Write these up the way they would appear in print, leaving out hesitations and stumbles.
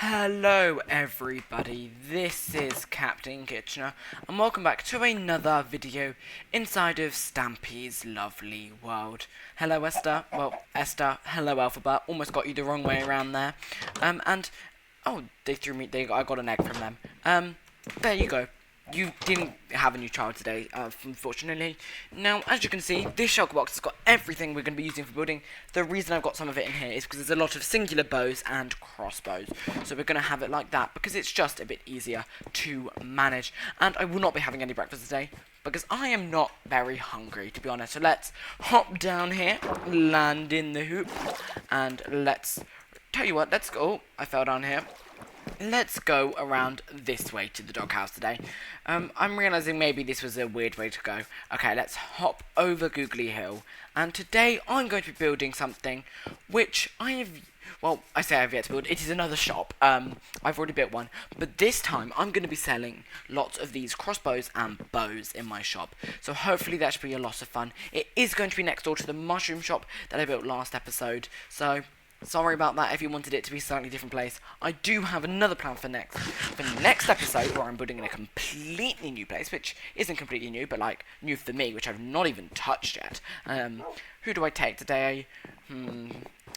Hello everybody, this is Captain Kitchener, and welcome back to another video inside of Stampy's lovely world. Hello Esther, Esther, hello Alphabet, almost got you the wrong way around there. Oh, I got an egg from them. There you go. You didn't have a new child today, unfortunately. Now, as you can see, this shulker box has got everything we're going to be using for building. The reason I've got some of it in here is because there's a lot of singular bows and crossbows. So we're going to have it like that, because it's just a bit easier to manage. And I will not be having any breakfast today, because I am not very hungry, to be honest. So let's hop down here, land in the hoop, and tell you what, let's go. I fell down here. Let's go around this way to the doghouse today. I'm realizing maybe this was a weird way to go. Okay, let's hop over Googly Hill. And today I'm going to be building something which I say I've yet to build. It is another shop. I've already built one. But this time I'm going to be selling lots of these crossbows and bows in my shop. So hopefully that should be a lot of fun. It is going to be next door to the mushroom shop that I built last episode. So sorry about that if you wanted it to be a slightly different place. I do have another plan for next episode where I'm building in a completely new place, which isn't completely new, but like new for me, which I've not even touched yet. Who do I take today?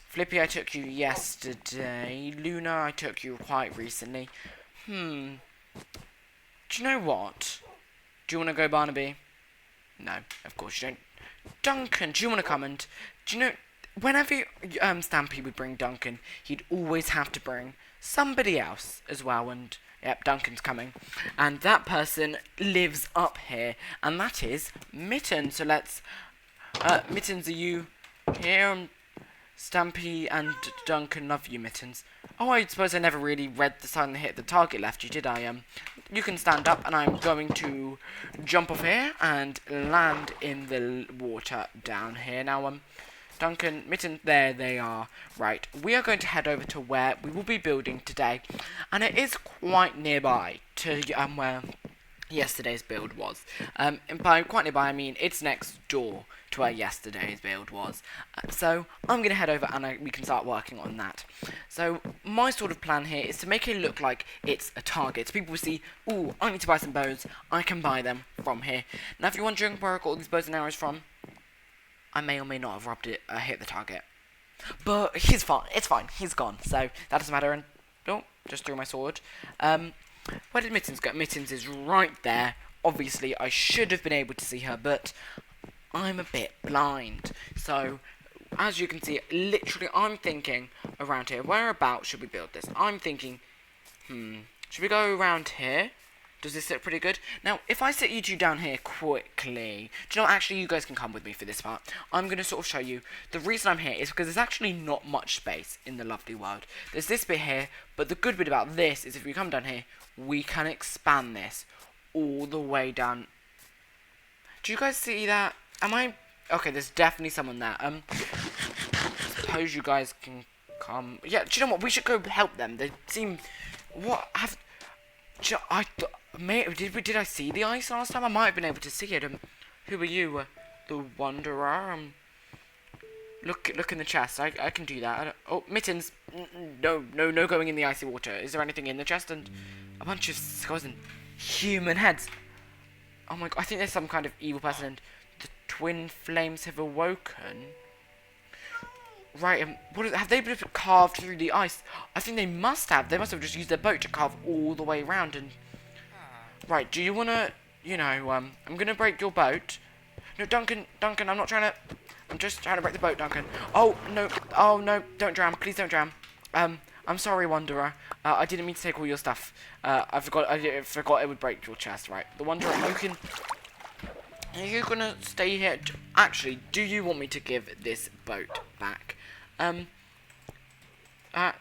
Flippy, I took you yesterday. Luna, I took you quite recently. Do you know what? Do you want to go Barnaby? No, of course you don't. Duncan, do you want to come and... Do you know... Whenever Stampy would bring Duncan, he'd always have to bring somebody else as well, and yep, Duncan's coming. And that person lives up here, and that is Mittens. So let's... Mittens, are you here? Stampy and Duncan love you, Mittens. Oh, I suppose I never really read the sign that hit the target left you, did I? You can stand up, and I'm going to jump off here and land in the water down here. Now, Duncan, Mitten, there they are. Right, we are going to head over to where we will be building today, and it is quite nearby to where yesterday's build was. And by quite nearby, I mean it's next door to where yesterday's build was. So I'm going to head over and we can start working on that. So my sort of plan here is to make it look like it's a target. So people will see, ooh, I need to buy some bows. I can buy them from here. Now, if you're wondering where I got all these bows and arrows from, I may or may not have hit the target. But he's fine. It's fine. He's gone. So that doesn't matter. And oh, just threw my sword. Where did Mittens go? Mittens is right there. Obviously, I should have been able to see her, but I'm a bit blind. So, as you can see, literally, I'm thinking around here. Whereabouts should we build this? I'm thinking, should we go around here? Does this look pretty good? Now, if I sit you two down here quickly, do you know what, actually, you guys can come with me for this part. I'm going to sort of show you, the reason I'm here is because there's actually not much space in the lovely world. There's this bit here, but the good bit about this is if we come down here, we can expand this all the way down. Do you guys see that? Okay, there's definitely someone there. Suppose you guys can come. Yeah, do you know what, we should go help them. They seem, did I see the ice last time? I might have been able to see it. Who are you? The Wanderer? Look in the chest. I can do that. Oh, Mittens. No going in the icy water. Is there anything in the chest? And a bunch of skulls and human heads. Oh my god, I think there's some kind of evil person and the twin flames have awoken. Right, have they been carved through the ice? I think they must have. They must have just used their boat to carve all the way around and... Right, do you want to, I'm going to break your boat. No, Duncan, I'm not trying to... I'm just trying to break the boat, Duncan. Oh, no, don't drown. Please don't drown. I'm sorry, Wanderer. I didn't mean to take all your stuff. I forgot it would break your chest, right. The Wanderer, Are you gonna stay here? Actually, do you want me to give this boat back?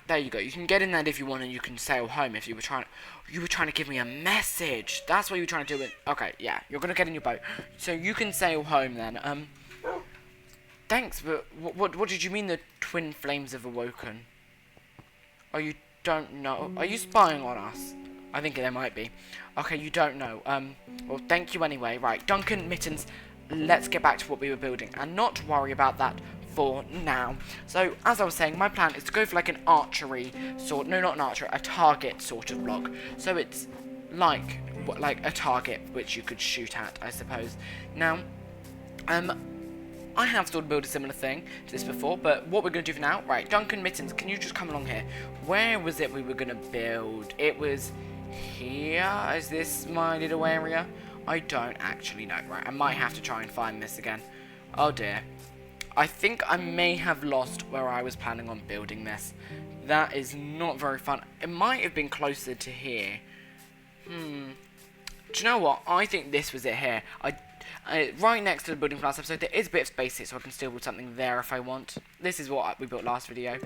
There you go. You can get in there if you want, and you can sail home if you were trying to give me a message. That's what you were trying to do. Okay, yeah, you're gonna get in your boat, so you can sail home then. Thanks, but what did you mean the twin flames have awoken? Oh, you don't know? Are you spying on us? I think there might be. Okay, you don't know. Well, thank you anyway. Right, Duncan, Mittens, let's get back to what we were building and not worry about that for now. So as I was saying, my plan is to go for like an archery sort, no, not an archery, a target sort of block. So it's like a target which you could shoot at, I suppose. Now, I have sort of built a similar thing to this before, but what we're going to do for now, right, Duncan Mittens, can you just come along here? Where was it we were going to build? It was here. Is this my little area? I don't actually know. Right, I might have to try and find this again. Oh dear. I think I may have lost where I was planning on building this. That is not very fun. It might have been closer to here. Do you know what? I think this was it here. Right next to the building from last episode, there is a bit of space here, so I can still build something there if I want. This is what we built last video.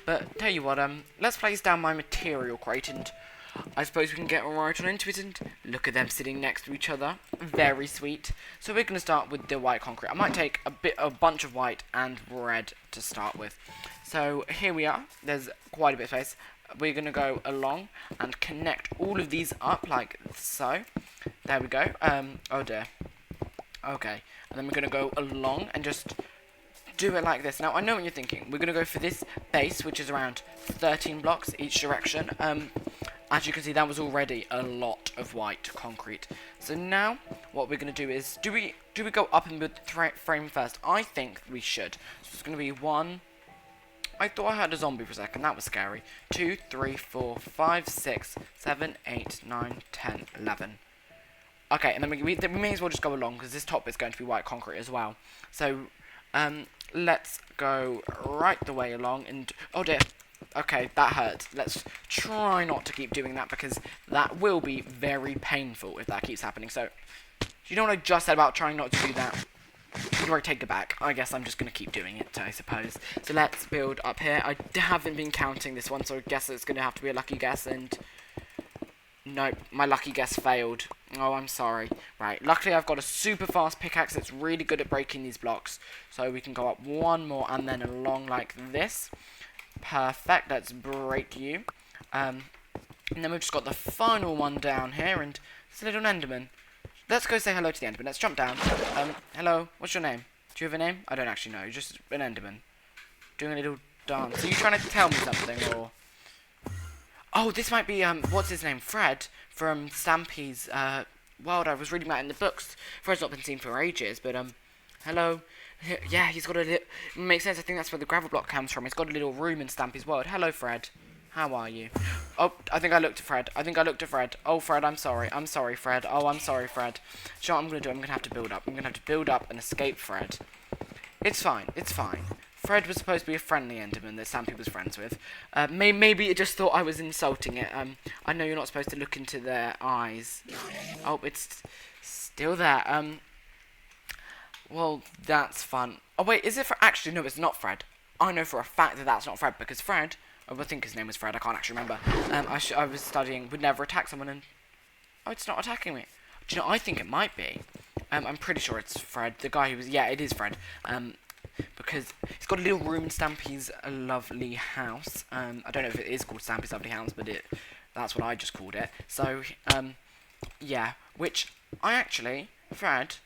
But tell you what, let's place down my material crate, and I suppose we can get right on into it. And look at them sitting next to each other, very sweet. So we're going to start with the white concrete. I might take a bunch of white and red to start with. So here we are. There's quite a bit of space. We're going to go along and connect all of these up like so. There we go. Oh dear. Okay, and then we're going to go along and just do it like this. Now, I know what you're thinking. We're going to go for this base, which is around 13 blocks each direction. As you can see, that was already a lot of white concrete. So now, what we're going to do is, do we go up and build the frame first? I think we should. So it's going to be 1... I thought I heard a zombie for a second. That was scary. 2, 3, 4, 5, 6, 7, 8, 9, 10, 11. Okay, and then we may as well just go along, because this top is going to be white concrete as well. So, let's go right the way along, and... oh dear. Okay, that hurt. Let's try not to keep doing that, because that will be very painful if that keeps happening. So, you know what I just said about trying not to do that? Right, take it back. I guess I'm just going to keep doing it, I suppose. So let's build up here. I haven't been counting this one, so I guess it's going to have to be a lucky guess, and... nope, my lucky guess failed. Oh, I'm sorry. Right, luckily I've got a super fast pickaxe that's really good at breaking these blocks. So we can go up one more and then along like this. Perfect, let's break you. And then we've just got the final one down here, and it's a little Enderman. Let's go say hello to the Enderman. Let's jump down. Hello, what's your name? Do you have a name? I don't actually know, you're just an Enderman. Doing a little dance. Are you trying to tell me something, or... oh, this might be, what's his name? Fred from Stampy's, world. I was reading that in the books. Fred's not been seen for ages, but, hello. Yeah, he's got a little... makes sense, I think that's where the gravel block comes from. He's got a little room in Stampy's world. Hello, Fred. How are you? Oh, I think I looked at Fred. Oh, Fred, I'm sorry. I'm sorry, Fred. Oh, I'm sorry, Fred. Do you know what I'm going to do? I'm going to have to build up. I'm going to have to build up and escape Fred. It's fine. It's fine. Fred was supposed to be a friendly Enderman that Stampy was friends with. Maybe it just thought I was insulting it. I know you're not supposed to look into their eyes. Oh, it's still there. Well, that's fun. Oh, wait, is it for... actually, no, it's not Fred. I know for a fact that that's not Fred, because Fred... oh, I think his name was Fred, I can't actually remember. I was studying would never attack someone, and... oh, it's not attacking me. Do you know, I think it might be. I'm pretty sure it's Fred, the guy who was... yeah, it is Fred. Because he's got a little room in Stampy's lovely house. I don't know if it is called Stampy's lovely house, but that's what I just called it. So, yeah, which I actually... Fred...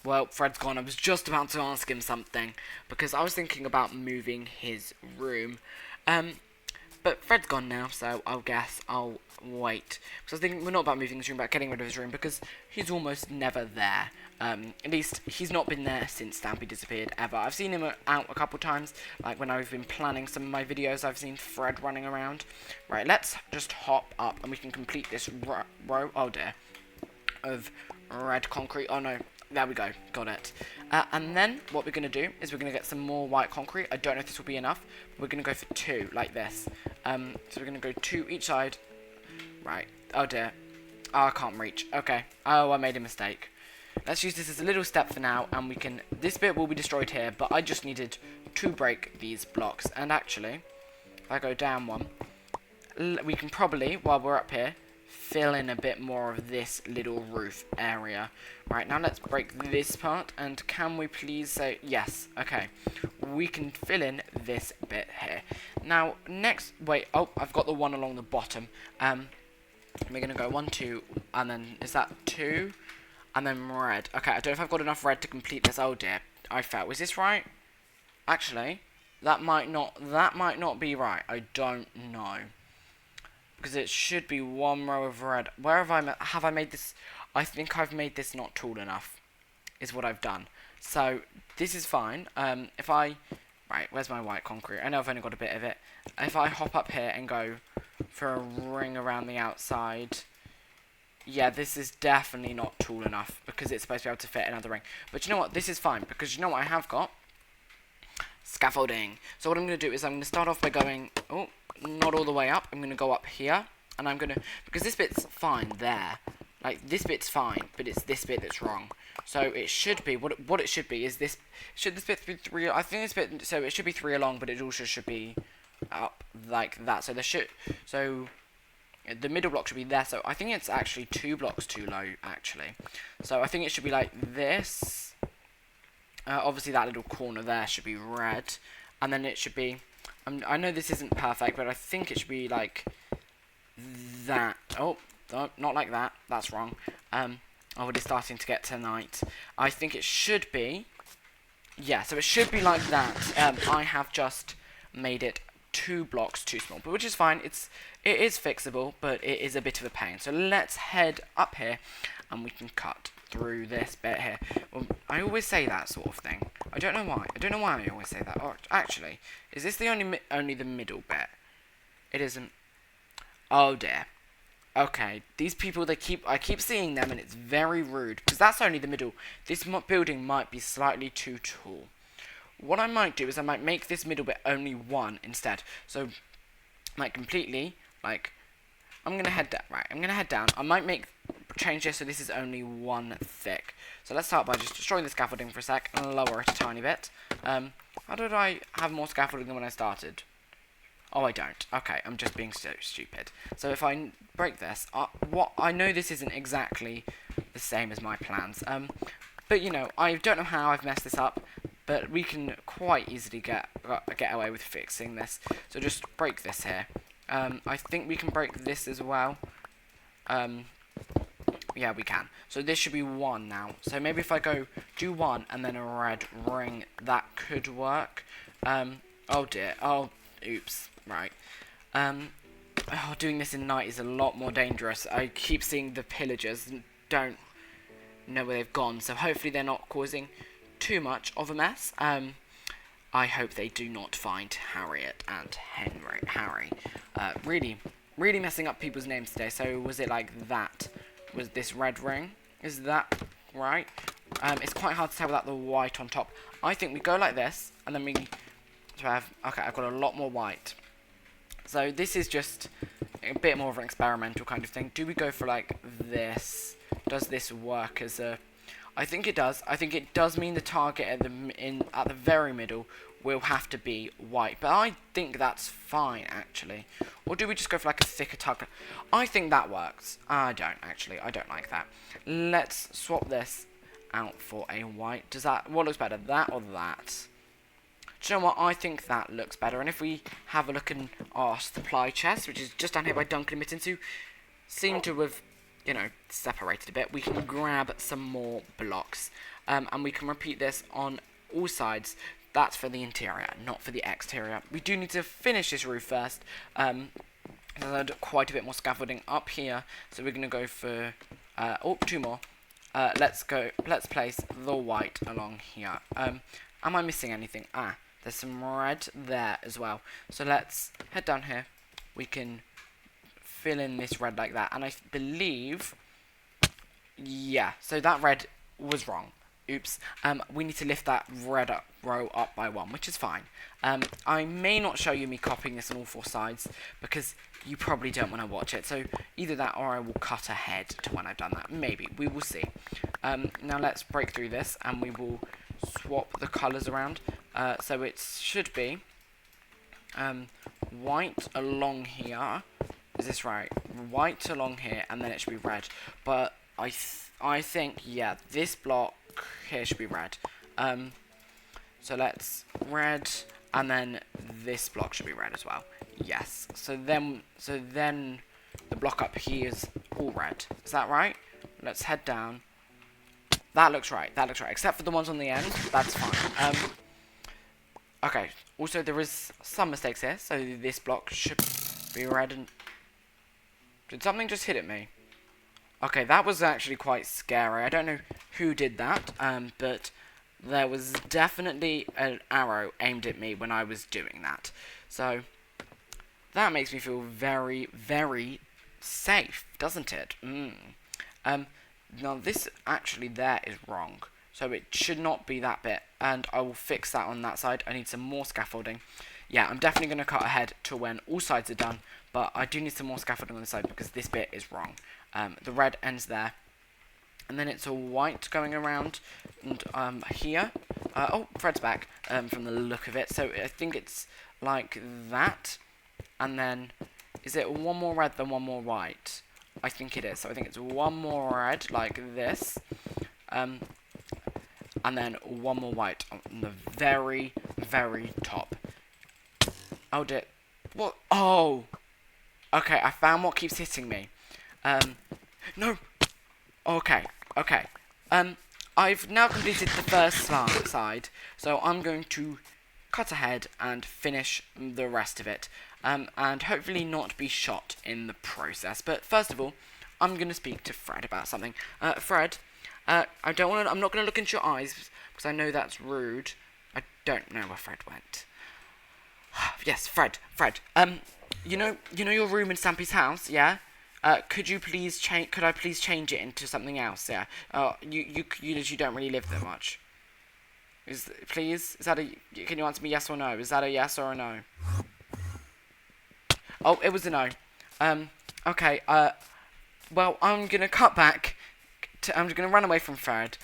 well, Fred's gone. I was just about to ask him something, because I was thinking about moving his room. But Fred's gone now, so I guess I'll wait. Because I was thinking, we're not about moving his room, but getting rid of his room, because he's almost never there. At least, he's not been there since Stampy disappeared, ever. I've seen him out a couple times, like when I've been planning some of my videos, I've seen Fred running around. Right, let's just hop up, and we can complete this row, oh dear, of red concrete. Oh no. There we go, got it. And then, what we're going to do is we're going to get some more white concrete. I don't know if this will be enough, but we're going to go for 2, like this. So we're going to go 2 each side. Right, oh dear. Oh, I can't reach. Okay. Oh, I made a mistake. Let's use this as a little step for now, and we can... this bit will be destroyed here, but I just needed to break these blocks. And actually, if I go down one, we can probably, while we're up here, fill in a bit more of this little roof area. Right, now let's break this part, and can we please say yes? Okay, we can fill in this bit here. Now, next, wait, oh, I've got the one along the bottom. We're gonna go 1, 2, and then, is that 2? And then red. Okay, I don't know if I've got enough red to complete this. Oh dear. I felt. Is this right? Actually, that might not be right. I don't know. Because it should be one row of red. Where have I made this? I think I've made this not tall enough, is what I've done. So, this is fine. Right, where's my white concrete? I know I've only got a bit of it. If I hop up here and go for a ring around the outside, yeah, this is definitely not tall enough because it's supposed to be able to fit another ring. But you know what? This is fine because you know what I have got? Scaffolding. So what I'm going to do is I'm going to start off by going, oh, not all the way up. I'm going to go up here, and I'm going to, because this bit's fine there. Like, this bit's fine, but it's this bit that's wrong. So it should be, what it should be is this, should this bit be 3, I think this bit, so it should be 3 along, but it also should be up like that. So the middle block should be there, so I think it's actually 2 blocks too low, actually. So I think it should be like this. Obviously that little corner there should be red, and then it should be, I know this isn't perfect, but I think it should be like that. Oh, not like that, that's wrong. Already starting to get to night. I think it should be, yeah, so it should be like that. I have just made it 2 blocks too small, but which is fine. It is fixable, but it is a bit of a pain. So let's head up here, and we can cut through this bit here. Well, I always say that sort of thing. I don't know why. I don't know why I always say that. Oh, actually, is this the only the middle bit? It isn't. Oh dear. Okay, these people, I keep seeing them, and it's very rude because that's only the middle. This building might be slightly too tall. What I might do is I might make this middle bit only 1 instead. So, like, completely, like, I'm going to head down. Right, I'm going to head down. I might change this so this is only 1 thick. So let's start by just destroying the scaffolding for a sec and lower it a tiny bit. How did I have more scaffolding than when I started? Oh, I don't. Okay, I'm just being so stupid. So if I break this, I know this isn't exactly the same as my plans. But you know, I don't know how I've messed this up, but we can quite easily get away with fixing this. So just break this here. I think we can break this as well. Yeah, we can. So this should be 1 now. So maybe if I go do 1 and then a red ring, that could work. Oh dear. Oh, oops. Right. Doing this in night is a lot more dangerous. I keep seeing the pillagers and don't know where they've gone. So hopefully they're not causing too much of a mess. I hope they do not find Harriet and Harry. Really messing up people's names today. So was it like that? Was this red ring? Is that right? It's quite hard to tell without the white on top. I think we go like this, and then we have, okay, I've got a lot more white. So this is just a bit more of an experimental kind of thing. Do we go for like this? Does this work as a... I think it does. I think it does mean the target at the very middle will have to be white. But I think that's fine, actually. Or do we just go for like a thicker target? I think that works. I don't, actually. I don't like that. Let's swap this out for a white. What looks better, that or that? Do you know what? I think that looks better. And if we have a look in our supply chest, which is just down here by Duncan and Mittens, who seem to have, you know, separated a bit, we can grab some more blocks. And we can repeat this on all sides. That's for the interior, not for the exterior. We do need to finish this roof first. There's quite a bit more scaffolding up here. So we're going to go for, 2 more. Let's place the white along here. Am I missing anything? There's some red there as well. So let's head down here. We can fill in this red like that. And I believe, yeah, so that red was wrong. Oops. We need to lift that red row up by 1, which is fine. I may not show you me copying this on all 4 sides, because you probably don't want to watch it. So either that or I will cut ahead to when I've done that. Maybe. We will see. Now let's break through this, and we will swap the colours around. So it should be white along here. Is this right? White along here, and then it should be red. But I think, yeah, this block here should be red. So let's red, and then this block should be red as well. Yes. So then the block up here is all red. Is that right? Let's head down. That looks right. That looks right. Except for the ones on the end. That's fine. Okay. Also, there is some mistakes here. So this block should be red. And did something just hit at me? Okay, that was actually quite scary. I don't know who did that. But there was definitely an arrow aimed at me when I was doing that. So that makes me feel very, very safe, doesn't it? Now this actually there is wrong, so it should not be that bit, and I will fix that on that side. I need some more scaffolding. Yeah, I'm definitely going to cut ahead to when all sides are done, but I do need some more scaffolding on the side because this bit is wrong. The red ends there, and then it's a white going around, and here. Oh, Fred's back from the look of it, so I think it's like that, and then is it one more red than one more white? I think it is. So I think it's one more red like this, and then one more white on the very, very top. Oh dear. What? Oh. Okay, I found what keeps hitting me. No. Okay. Okay. I've now completed the first side, so I'm going to cut ahead and finish the rest of it, and hopefully not be shot in the process. But first of all, I'm going to speak to Fred about something. Fred, I'm not going to look into your eyes because I know that's rude. I don't know where Fred went. Yes, Fred. You know your room in Stampy's house, yeah? Could I please change it into something else? Yeah. You don't really live there much. Please? Can you answer me yes or no? Is that a yes or a no? Oh, it was a no. Okay, well, I'm gonna cut back. I'm just gonna run away from Fred.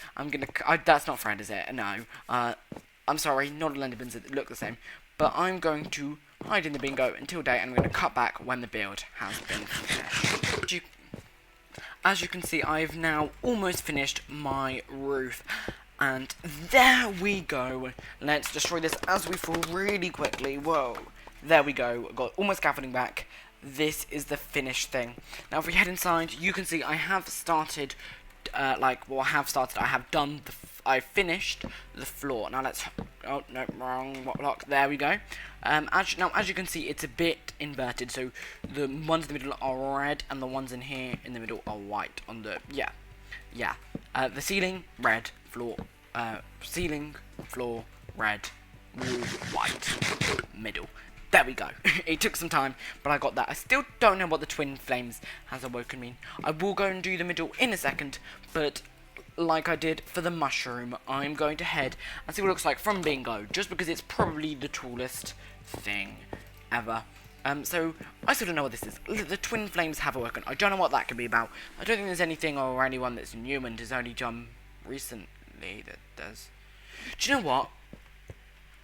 That's not Fred, is it? No. I'm sorry, not a Lenderbins that look the same. But I'm going to hide in the bingo until day, and I'm gonna cut back when the build has been finished. As you can see, I've now almost finished my roof. And there we go. Let's destroy this as we fall really quickly. Whoa. There we go. Got almost scaffolding back. This is the finished thing. Now if we head inside, you can see I have started, I finished the floor. Now let's, oh no, wrong block. There we go. As you can see, it's a bit inverted. So the ones in the middle are red, and the ones in here in the middle are white. The ceiling red, ceiling, floor, red, wall, white, middle. There we go. It took some time, but I got that. I still don't know what the twin flames has awoken mean. I will go and do the middle in a second, but like I did for the mushroom, I'm going to head and see what it looks like from bingo, just because it's probably the tallest thing ever. So I still don't know what this is. The twin flames have awoken. I don't know what that could be about. I don't think there's anything or anyone that's new and has only done recently that does. Do you know what?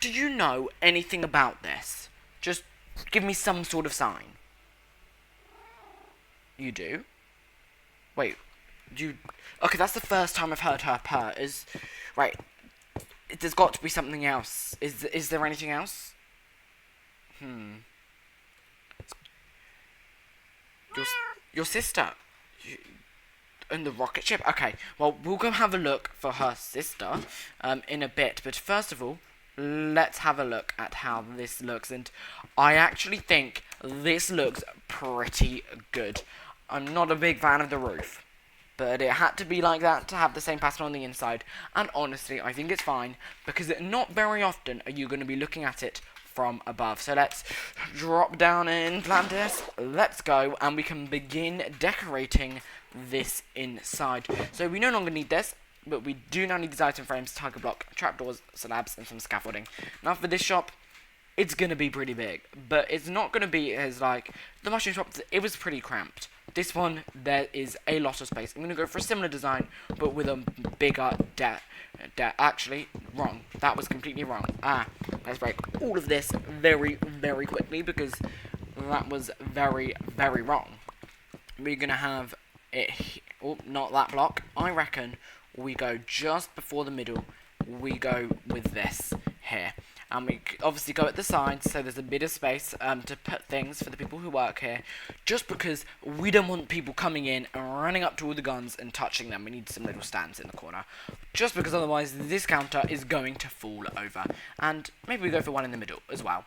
Do you know anything about this? Just give me some sort of sign. You do? Wait, okay, that's the first time I've heard her purr. Right, there's got to be something else. Is there anything else? Your sister. In the rocket ship? Okay, well, we'll go have a look for her sister in a bit. But first of all, let's have a look at how this looks. And I actually think this looks pretty good. I'm not a big fan of the roof, but it had to be like that to have the same pattern on the inside. And honestly, I think it's fine, because not very often are you going to be looking at it from above. So let's drop down in Atlantis. Let's go, and we can begin decorating this inside. So we no longer need this, but we do now need these item frames, tiger block, trapdoors, slabs, and some scaffolding. Now for this shop, it's going to be pretty big, but it's not going to be as like the mushroom shop. It was pretty cramped. This one, there is a lot of space. I'm going to go for a similar design, but with a bigger actually, wrong. That was completely wrong. Let's break all of this very, very quickly, because that was very, very wrong. We're going to have it, oh, not that block. I reckon we go just before the middle. We go with this here. and we obviously go at the sides so there's a bit of space to put things for the people who work here, just because we don't want people coming in and running up to all the guns and touching them. We need some little stands in the corner, just because otherwise this counter is going to fall over. And maybe we go for one in the middle as well.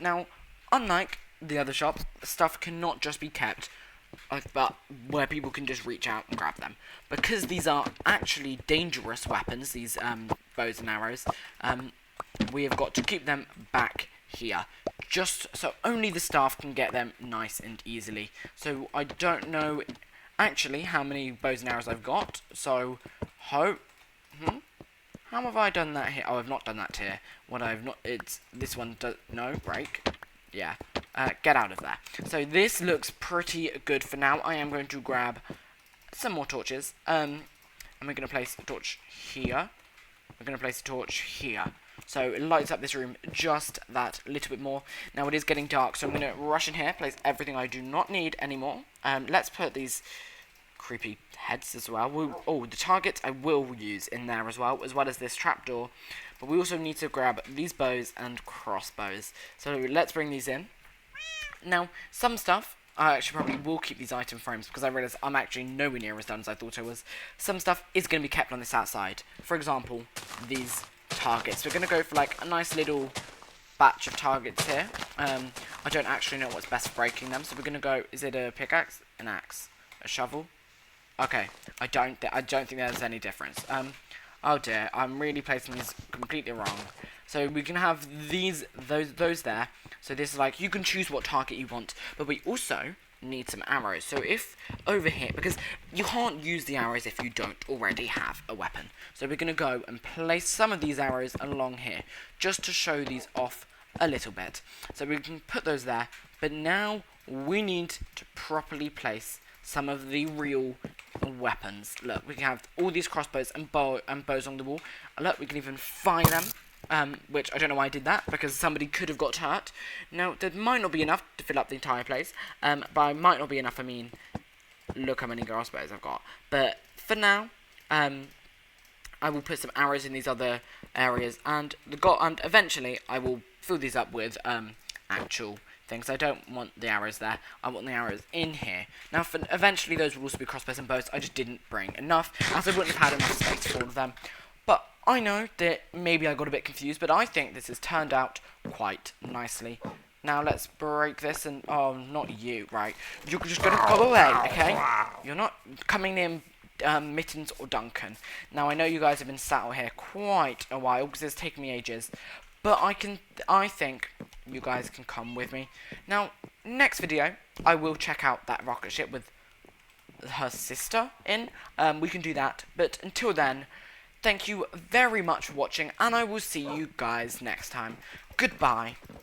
Now, unlike the other shop, stuff cannot just be kept but where people can just reach out and grab them, because these are actually dangerous weapons, these bows and arrows. We have got to keep them back here, just so only the staff can get them nice and easily. So I don't know actually how many bows and arrows I've got, so how have I done that here? Oh, I've not done that here. What I've not, it's this one does, no, break. Yeah, get out of there. So this looks pretty good for now. I am going to grab some more torches. And we're going to place a torch here. We're going to place a torch here. So it lights up this room just that little bit more. Now it is getting dark, so I'm going to rush in here, place everything I do not need anymore. Let's put these creepy heads as well. Oh, the target I will use in there as well as this trapdoor. But we also need to grab these bows and crossbows. So let's bring these in. Now, some stuff, I actually probably will keep these item frames, because I realised I'm actually nowhere near as done as I thought I was. Some stuff is going to be kept on this outside. For example, these targets. We're going to go for like a nice little batch of targets here. I don't actually know what's best for breaking them. So we're going to go, is it a pickaxe? An axe? A shovel? Okay, I don't think there's any difference. Oh dear, I'm really placing these completely wrong. So we can have those there. So this is like, you can choose what target you want, but we also need some arrows. So if over here, because you can't use the arrows if you don't already have a weapon. So we're going to go and place some of these arrows along here, just to show these off a little bit. So we can put those there, but now we need to properly place some of the real weapons. Look, we can have all these crossbows and bows on the wall. Look, we can even fire them, which I don't know why I did that, because somebody could have got hurt. Now, there might not be enough to fill up the entire place, by might not be enough, I mean, look how many crossbows I've got. But for now, I will put some arrows in these other areas, and eventually I will fill these up with actual things. I don't want the arrows there. I want the arrows in here. Now, eventually those will also be crossbows and bows. I just didn't bring enough, as I wouldn't have had enough space for all of them. But I know that maybe I got a bit confused, but I think this has turned out quite nicely. Now let's break this and, oh, not you, right? You're just going to go away, okay? You're not coming near Mittens or Duncan. Now I know you guys have been sat out here quite a while, because it's taken me ages. But I think you guys can come with me. Now, next video, I will check out that rocket ship with her sister in. We can do that. But until then, thank you very much for watching, and I will see you guys next time. Goodbye.